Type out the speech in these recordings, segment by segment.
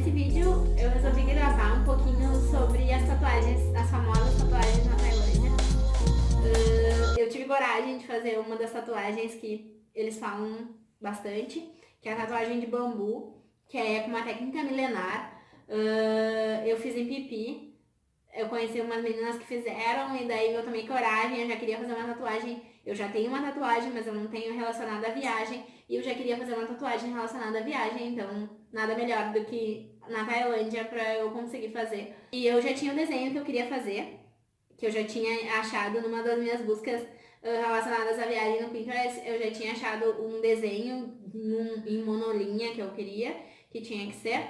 nesse vídeo eu resolvi gravar um pouquinho sobre as tatuagens, as famosas tatuagens na Tailândia. Eu tive coragem de fazer uma das tatuagens que eles falam bastante, que é a tatuagem de bambu, que é com uma técnica milenar. Eu fiz em Pipi. Eu conheci umas meninas que fizeram e daí eu tomei coragem, eu já queria fazer uma tatuagem. Eu já tenho uma tatuagem, mas eu não tenho relacionada à viagem. E eu já queria fazer uma tatuagem relacionada à viagem, então nada melhor do que na Tailândia pra eu conseguir fazer. E eu já tinha o desenho que eu queria fazer, que eu já tinha achado numa das minhas buscas relacionadas à viagem no Pinterest. Eu já tinha achado um desenho em monolinha que eu queria, que tinha que ser.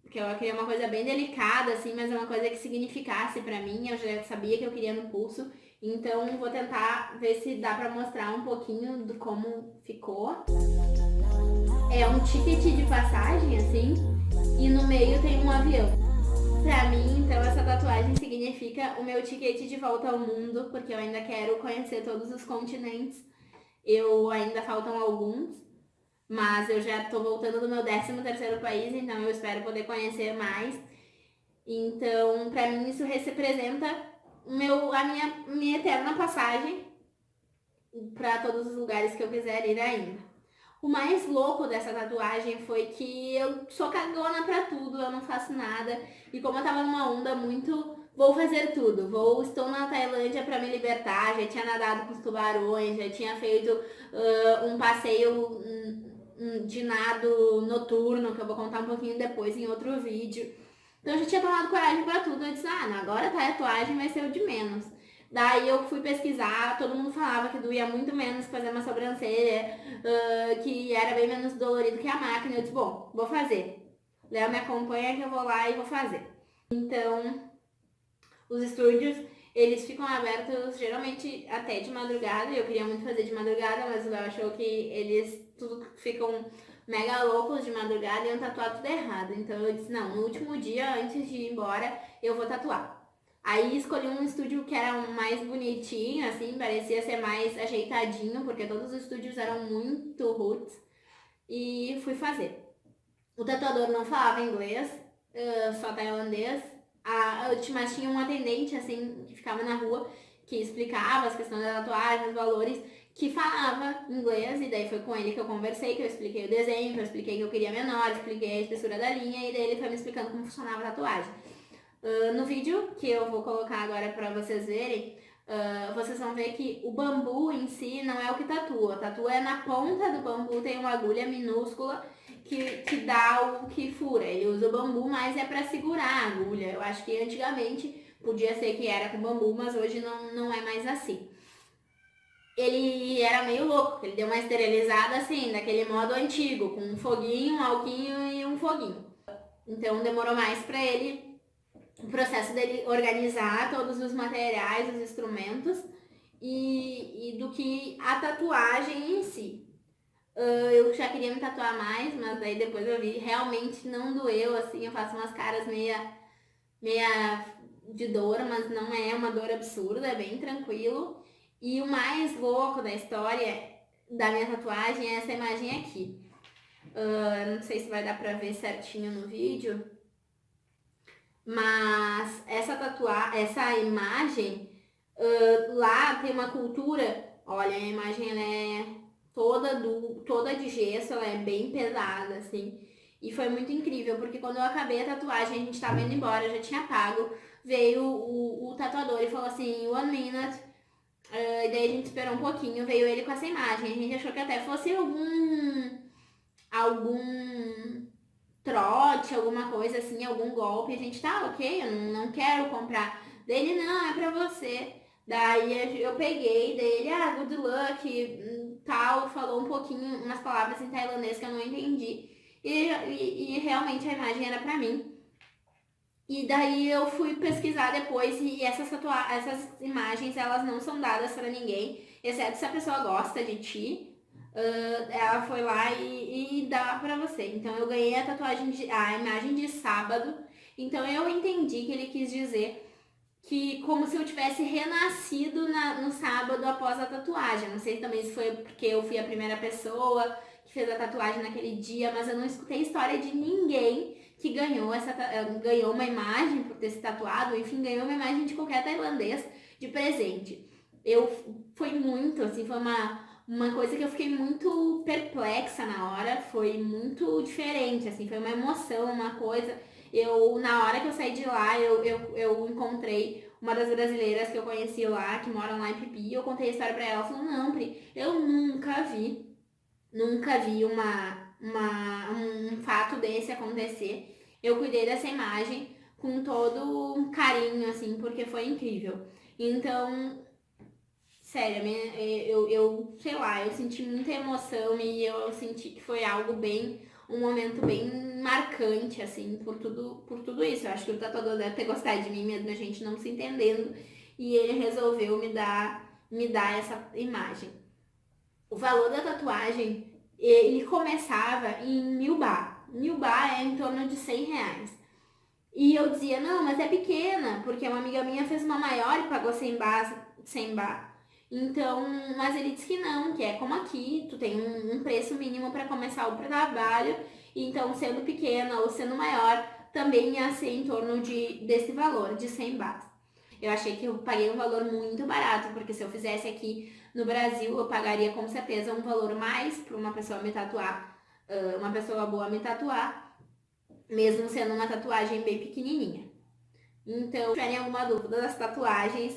Porque eu queria uma coisa bem delicada, assim, mas é uma coisa que significasse pra mim. Eu já sabia que eu queria no pulso. Então vou tentar ver se dá pra mostrar um pouquinho do como ficou. É um ticket de passagem, assim, e no meio tem um avião. Pra mim, então, essa tatuagem significa o meu ticket de volta ao mundo, porque eu ainda quero conhecer todos os continentes. Ainda faltam alguns, mas eu já tô voltando do meu 13º país, então eu espero poder conhecer mais. Então, pra mim, isso representa a minha eterna passagem pra todos os lugares que eu quiser ir ainda. O mais louco dessa tatuagem foi que eu sou cagona pra tudo, eu não faço nada. E como eu tava numa onda muito, vou fazer tudo. Estou na Tailândia pra me libertar, já tinha nadado com os tubarões, já tinha feito um passeio de nado noturno, que eu vou contar um pouquinho depois em outro vídeo. Então eu já tinha tomado coragem pra tudo, eu disse, agora a tatuagem vai ser o de menos. Daí eu fui pesquisar, todo mundo falava que doía muito menos fazer uma sobrancelha, que era bem menos dolorido que a máquina. Eu disse, bom, vou fazer. Léo me acompanha que eu vou lá e vou fazer. Então, os estúdios, eles ficam abertos geralmente até de madrugada. Eu queria muito fazer de madrugada, mas o Léo achou que eles tudo ficam mega loucos de madrugada e iam tatuar tudo errado. Então eu disse, não, no último dia, antes de ir embora, eu vou tatuar. Aí escolhi um estúdio que era mais bonitinho, assim, parecia ser mais ajeitadinho, porque todos os estúdios eram muito roots, e fui fazer. O tatuador não falava inglês, só tailandês, mas tinha um atendente, assim, que ficava na rua, que explicava as questões da tatuagem, os valores, que falava inglês, e daí foi com ele que eu conversei, que eu expliquei o desenho, que eu expliquei que eu queria menor, expliquei a espessura da linha, e daí ele foi me explicando como funcionava a tatuagem. No vídeo que eu vou colocar agora pra vocês verem, vocês vão ver que o bambu em si não é o que tatua. Tatua é na ponta do bambu, tem uma agulha minúscula que dá o que fura. Ele usa o bambu, mas é pra segurar a agulha. Eu acho que antigamente podia ser que era com bambu, mas hoje não é mais assim. Ele era meio louco, ele deu uma esterilizada assim, daquele modo antigo, com um foguinho, um alquinho e um foguinho. Então demorou mais pra ele, o processo dele organizar todos os materiais, os instrumentos e do que a tatuagem em si. Eu já queria me tatuar mais, mas daí depois eu vi, realmente não doeu, assim, eu faço umas caras meia de dor, mas não é uma dor absurda, é bem tranquilo. E o mais louco da história da minha tatuagem é essa imagem aqui. Não sei se vai dar pra ver certinho no vídeo, mas essa imagem, lá tem uma cultura, olha, a imagem ela é toda de gesso, ela é bem pesada, assim, e foi muito incrível, porque quando eu acabei a tatuagem, a gente tava indo embora, eu já tinha pago, veio o tatuador e falou assim, 1 minute, e daí a gente esperou um pouquinho, veio ele com essa imagem, a gente achou que até fosse algum trote, alguma coisa assim, algum golpe, a gente tá ok, eu não quero comprar. Dele, não, é pra você. Daí eu peguei, dele, good luck, tal, falou um pouquinho, umas palavras em tailandês que eu não entendi. E realmente a imagem era pra mim. E daí eu fui pesquisar depois e essas imagens, elas não são dadas pra ninguém, exceto se a pessoa gosta de ti. Ela foi lá e dá pra você. Então eu ganhei a imagem de sábado. Então eu entendi que ele quis dizer que como se eu tivesse renascido no sábado após a tatuagem. Não sei também se foi porque eu fui a primeira pessoa que fez a tatuagem naquele dia, mas eu não escutei história de ninguém que ganhou uma imagem por ter se tatuado, enfim, ganhou uma imagem de qualquer tailandês de presente. Foi muito, assim, foi uma coisa que eu fiquei muito perplexa na hora, foi muito diferente, assim, foi uma emoção, uma coisa. Na hora que eu saí de lá, eu encontrei uma das brasileiras que eu conheci lá, que moram lá em Pipi, eu contei a história pra ela, ela falou, não, Pri, eu nunca vi um fato desse acontecer. Eu cuidei dessa imagem com todo um carinho, assim, porque foi incrível. Então, sério, sei lá, eu senti muita emoção e eu senti que foi um momento bem marcante, assim, por tudo isso. Eu acho que o tatuador deve ter gostado de mim mesmo, a gente não se entendendo, e ele resolveu me dar essa imagem. O valor da tatuagem, ele começava em 1000 baht. 1000 baht é em torno de 100 reais. E eu dizia, não, mas é pequena, porque uma amiga minha fez uma maior e pagou 100 baht. Então, mas ele disse que não, que é como aqui, tu tem um preço mínimo para começar o trabalho, então sendo pequena ou sendo maior, também ia ser em torno desse valor, de 100 baht. Eu achei que eu paguei um valor muito barato, porque se eu fizesse aqui no Brasil, eu pagaria com certeza um valor mais para uma pessoa me tatuar, uma pessoa boa me tatuar, mesmo sendo uma tatuagem bem pequenininha. Então, se tiverem alguma dúvida das tatuagens,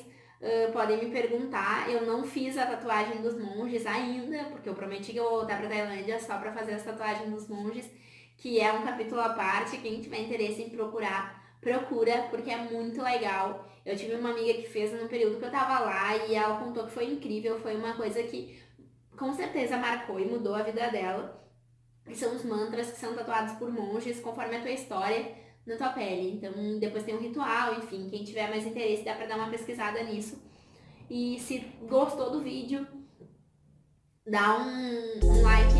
podem me perguntar. Eu não fiz a tatuagem dos monges ainda, porque eu prometi que eu vou voltar para Tailândia só para fazer as tatuagens dos monges, que é um capítulo à parte. Quem tiver interesse em procura, porque é muito legal. Eu tive uma amiga que fez no período que eu tava lá e ela contou que foi incrível, foi uma coisa que com certeza marcou e mudou a vida dela. Que são os mantras que são tatuados por monges conforme a tua história na tua pele. Então depois tem um ritual, enfim, quem tiver mais interesse dá pra dar uma pesquisada nisso. E se gostou do vídeo, dá um like